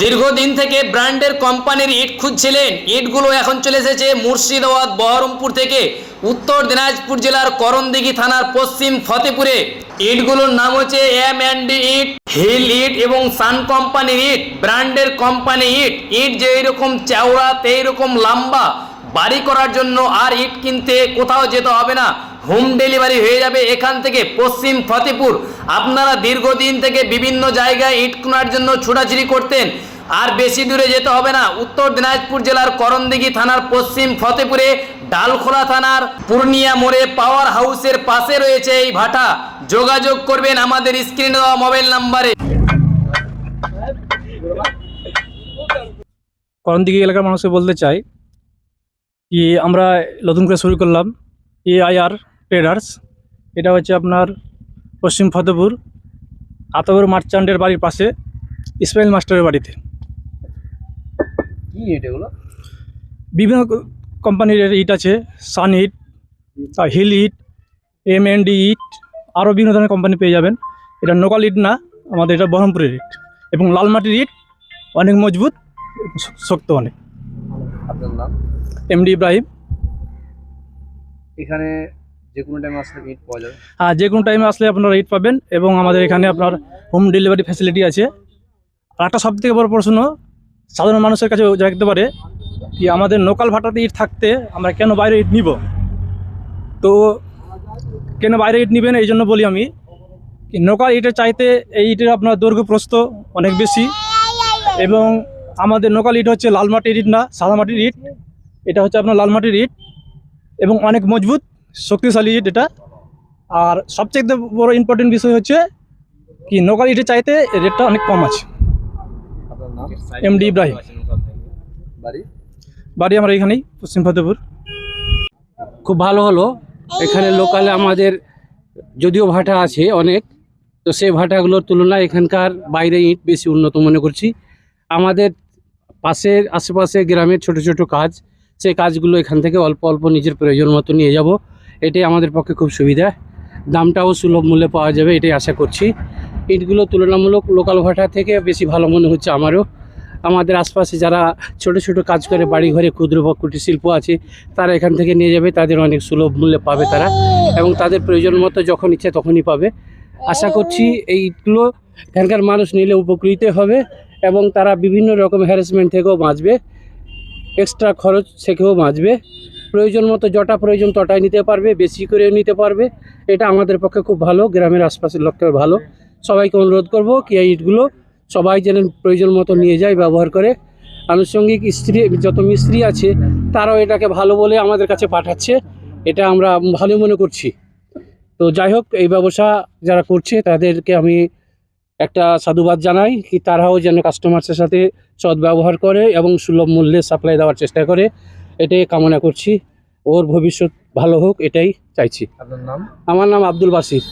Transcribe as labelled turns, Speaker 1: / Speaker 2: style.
Speaker 1: দীর্ঘদিন থেকে ব্র্যান্ডের কোম্পানির ইট খুঁজছিলেন। ইটগুলো এখন চলে এসেছে মুর্শিদাবাদ বহরমপুর থেকে উত্তর দিনাজপুর জেলার করণদিঘি থানার পশ্চিম ফতেপুরে। ইটগুলোর নাম হচ্ছে M&D ইট, হিল ইট এবং সান কোম্পানির ইট। ব্র্যান্ডের কোম্পানি ইট। ইট যে এইরকম চওড়া এইরকম লম্বা, বাড়ি করার জন্য আর ইট কিনতে কোথাও যেতে হবে না, হোম ডেলিভারি হয়ে যাবে এখান থেকে পশ্চিম ফতেপুর। আপনারা দীর্ঘদিন থেকে বিভিন্ন জায়গায় ইট কেনার জন্য ছোটাছুটি করতেন, আর বেশি দূরে যেতে হবে না। উত্তর দিনাজপুর জেলার করণদিঘি থানার পশ্চিম ফতেপুরে ডালখোলা থানার পূর্ণিয়া মোড়ে পাওয়ার হাউসের পাশে রয়েছে এই ভাটা। যোগাযোগ করবেন আমাদের স্ক্রিনে দেওয়া মোবাইল নাম্বারে।
Speaker 2: করণদিঘি এলাকার মানুষকে বলতে চাই কি আমরা নতুন করে শুরু করলাম AIR ট্রেডার্স। এটা হচ্ছে আপনার পশ্চিম ফতেপুর আতবর মার্চান্টের বাড়ির পাশে ইসমাইল মাস্টারের বাড়িতে।
Speaker 3: কি এগুলো?
Speaker 2: বিভিন্ন কোম্পানির ইট আছে, সান ইট, হিল ইট, M&D ইট, আরও বিভিন্ন ধরনের কোম্পানি পেয়ে যাবেন। এটা লোকাল ইট না, আমাদের এটা বহরমপুরের ইট এবং লাল মাটির ইট, অনেক মজবুত, শক্ত অনেক।
Speaker 3: আপনার নাম?
Speaker 2: MD ইব্রাহিম।
Speaker 3: এখানে যে কোনো টাইমে আসলে ইট পাওয়া যাবে?
Speaker 2: হ্যাঁ, যে কোনো টাইমে আসলে আপনারা ইট পাবেন এবং আমাদের এখানে আপনার হোম ডেলিভারি ফ্যাসিলিটি আছে। আর একটা সবথেকে বড় প্রশ্ন সাধারণ মানুষের কাছে জানতে পারে কি আমাদের লোকাল ভাটাতে ইট থাকতে আমরা কেন বাইরে ইট নিব। তো কেন বাইরে ইট নেবেন এই জন্য বলি আমি কি লোকাল ইটের চাইতে এই ইটের আপনার দৈর্ঘ্য প্রস্থ অনেক বেশি, এবং আমাদের লোকাল ইট হচ্ছে লাল মাটির ইট না, সাদা মাটির ইট। এটা হচ্ছে আপনার লাল মাটির ইট এবং অনেক মজবুত শক্তিশালী ইট এটা। আর সবচেয়ে বড় ইম্পর্টেন্ট বিষয় হচ্ছে কি লোকাল ইটের চাইতে রেটটা অনেক কম আছে।
Speaker 3: আপনার নাম?
Speaker 2: MD ইব্রাহিম।
Speaker 3: বাড়ি?
Speaker 2: বাড়ি আমার এখানেই পশ্চিম ফতেপুর।
Speaker 4: খুব ভালো হলো। এখানে লোকালে আমাদের যদিও ভাটা আছে অনেক, তো সেই ভাটাগুলোর তুলনায় এখানকার বাইরে ইট বেশি উন্নত মনে করছি। আমাদের পাশের আশেপাশে গ্রামের ছোট ছোট কাজ, সেই কাজগুলো এখান থেকে অল্প অল্প নিজের প্রয়োজন মতো নিয়ে যাব। এটাই আমাদের পক্ষে খুব সুবিধা। দামটাও সুলভ মূল্যে পাওয়া যাবে এটাই আশা করছি। ইটগুলো তুলনামূলক লোকাল ভাটা থেকে বেশি ভালো মনে হচ্ছে আমারও। আমাদের আশপাশে যারা ছোট ছোট কাজ করে বাড়ি ঘরে ক্ষুদ্র বা কুটির শিল্প আছে, তারা এখান থেকে নিয়ে যাবে, তাদের অনেক সুলভ মূল্যে পাবে তারা, এবং তাদের প্রয়োজন মতো যখন ইচ্ছে তখনই পাবে। আশা করছি এই ইটগুলো এখানকার মানুষ নিলে উপকৃত হবে এবং তারা বিভিন্ন রকম হ্যারাসমেন্ট থেকেও বাঁচবে, এক্সট্রা খরচ থেকেও বাঁচবে। প্রয়োজন মতো যটা প্রয়োজন তটাই নিতে পারবে, বেশি করেও নিতে পারবে। এটা আমাদের পক্ষে খুব ভালো, গ্রামের আশপাশের লোককে ভালো। সবাইকে অনুরোধ করব কি এই ইটগুলো সবাই যেন প্রয়োজন মতো নিয়ে যায়, ব্যবহার করে। আনুষঙ্গিক যত মিস্ত্রি আছে তারাও এটাকে ভালো বলে আমাদের কাছে পাঠাচ্ছে, এটা আমরা ভালো মনে করছি। তো যাই হোক, এই ব্যবসা যারা করছে তাদেরকে আমি একটা সাধুবাদ জানাই কি তারাও যেন কাস্টমার্সের সাথে সদ্ব্যবহার করে এবং সুলভ মূল্যে সাপ্লাই দেওয়ার চেষ্টা করে, এটাই কামনা করছি। ওর ভবিষ্যৎ ভালো হোক এটাই চাইছি।
Speaker 3: আপনার নাম?
Speaker 4: আমার নাম আব্দুল বাসির।